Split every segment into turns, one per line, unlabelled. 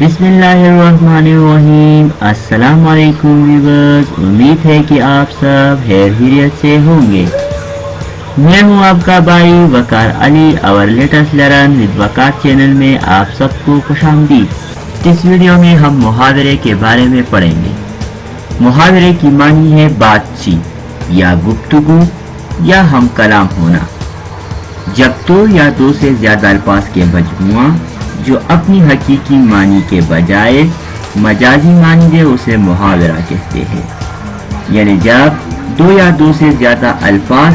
बिस्मिल्लाहिर्रहमानिर्रहीम। अस्सलाम वालेकुम व्यूअर्स, उम्मीद है कि आप सब खैरियत से होंगे। मैं हूं आपका भाई वकार अली और latest learn with Waqar channel में आप सबको खुशामदीद। इस वीडियो में हम मुहावरे के बारे में पढ़ेंगे। मुहावरे की मानी है बातचीत या गुफ्तगू या हम कलाम होना। जब दो या दो से ज्यादा अल्फाज के मजमुआ जो अपनी हकीकी मानी के बजाय मजाजी मानी दे उसे मुहावरा कहते हैं। यानी जब दो या दो से ज्यादा अल्फाज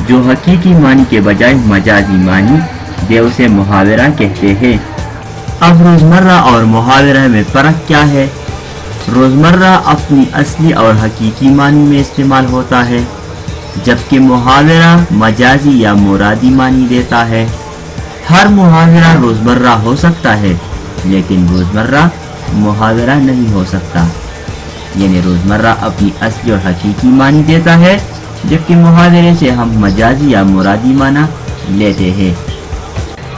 जो हकीकी मानी के बजाय मजाजी मानी दे उसे मुहावरा कहते हैं। अब रोजमर्रा और मुहावरा में फर्क क्या है? रोजमर्रा अपनी असली और हकीकी मानी में इस्तेमाल होता है, जबकि मुहावरा मजाजी या मुरादी मानी देता है। हर मुहावरा रोजमर्रा हो सकता है, लेकिन रोजमर्रा मुहावरा नहीं हो सकता। यानी रोजमर्रा अपनी असली और हकीकी मानी देता है, जबकि मुहावरे से हम मजाजी या मुरादी माना लेते हैं।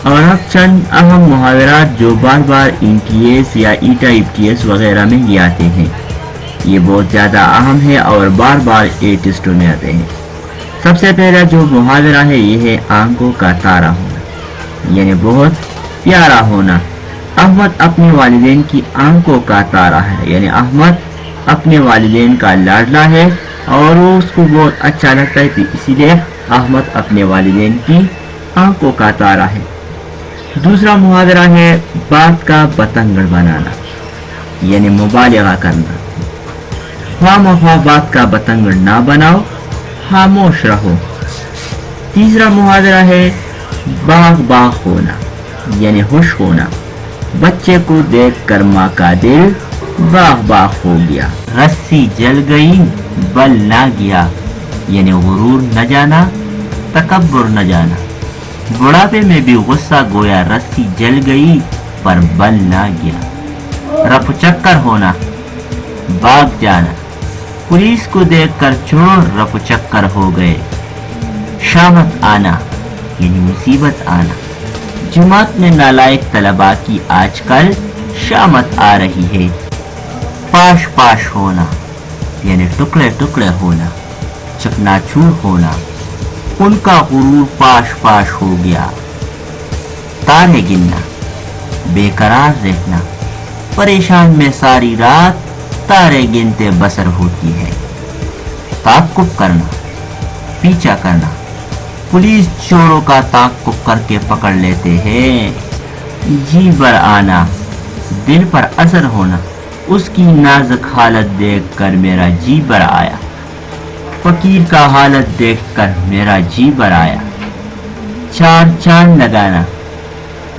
और अब चंद अहम मुहावरात जो बार बार ETS या ETS वगैरह में ही आते हैं। ये बहुत ज़्यादा अहम है और बार बार A टेस्टों में आते हैं। सबसे पहला जो मुहावरा है ये है आंखों का तारा होना, यानी बहुत प्यारा होना। अहमद अपने वालिदैन की आंखों का तारा है, यानी अहमद अपने वालिदैन का लाडला है और वो उसको बहुत अच्छा लगता है, तो इसीलिए अहमद अपने वालिदैन की आंखों का तारा है। दूसरा मुहावरा है बात का बतंगड़ बनाना, यानी मुबालिगा करना। ख्वामख्वाह बात का बतंगड़ ना बनाओ, खामोश रहो। तीसरा मुहावरा है बाग बाग होना, यानी खुश होना। बच्चे को देख कर माँ का दिल बाग बाग हो गया। रस्सी जल गई बल ना गया, यानी गुरूर न जाना, तकब्बुर न जाना। बुढ़ापे में भी गुस्सा गोया रस्सी जल गई पर बल ना गया। रफ चक्कर होना, भाग जाना। पुलिस को देखकर चोर रफ चक्कर हो गए। शामत आना, यानी मुसीबत आना। जुमात में नालायक तलबा की आजकल शामत आ रही है। पाश पाश होना, यानी टुकड़े टुकड़े होना, चकनाचूर होना। उनका गुरूर पाश पाश हो गया। तारे गिनना, बेकरार रहना। परेशान में सारी रात तारे गिनते बसर होती है। ताक़ुब करना, पीछा करना। पुलिस चोरों का ताक़ुब करके पकड़ लेते हैं। जी बर आना, दिल पर असर होना। उसकी नाजुक हालत देखकर मेरा जी बर आया। फकीर का हालत देखकर मेरा जी बर आया। चार चांद लगाना,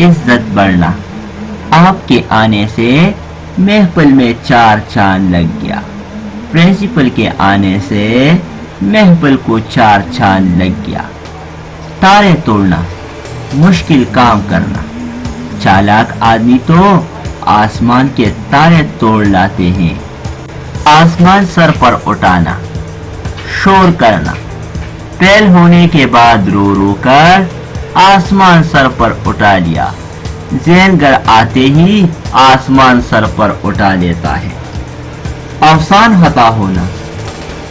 इज्जत बढ़ना। आपके आने से महफिल में चार चांद लग गया। प्रिंसिपल के आने से महफिल को चार चांद लग गया। तारे तोड़ना, मुश्किल काम करना। चालाक आदमी तो आसमान के तारे तोड़ लाते हैं। आसमान सर पर उठाना, शोर करना। फेल होने के बाद रो रो कर आसमान सर पर उठा लिया। ज़हन घर आते ही आसमान सर पर उठा लेता है। अफसान खता होना,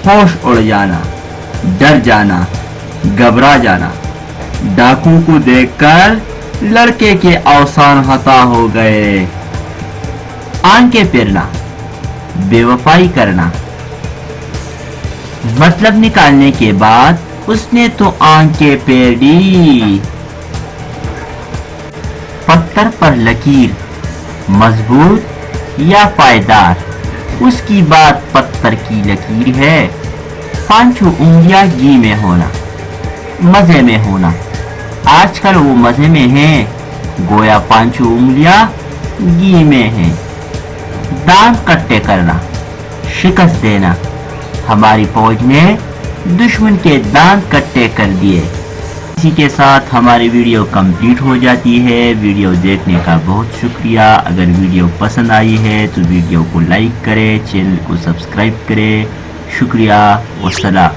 होश उड़ जाना, डर जाना, घबरा जाना। डाकू को देखकर लड़के के अवसान खता हो गए। आंखें फिरना, बेवफाई करना। मतलब निकालने के बाद उसने तो आंखें फेर दी। पत्थर पर लकीर, मजबूत या पायदार, उसकी बात पत्थर की लकीर है। पांचों उंगलियां घी में होना, मजे में होना। आजकल वो मजे में हैं, गोया पांचों उंगलियां घी में हैं। दांत कट्टे करना, शिकस्त देना। हमारी फौज ने दुश्मन के दांत कट्टे कर दिए। इसी के साथ हमारी वीडियो कंप्लीट हो जाती है। वीडियो देखने का बहुत शुक्रिया। अगर वीडियो पसंद आई है तो वीडियो को लाइक करें, चैनल को सब्सक्राइब करें। शुक्रिया, वस्सलाम।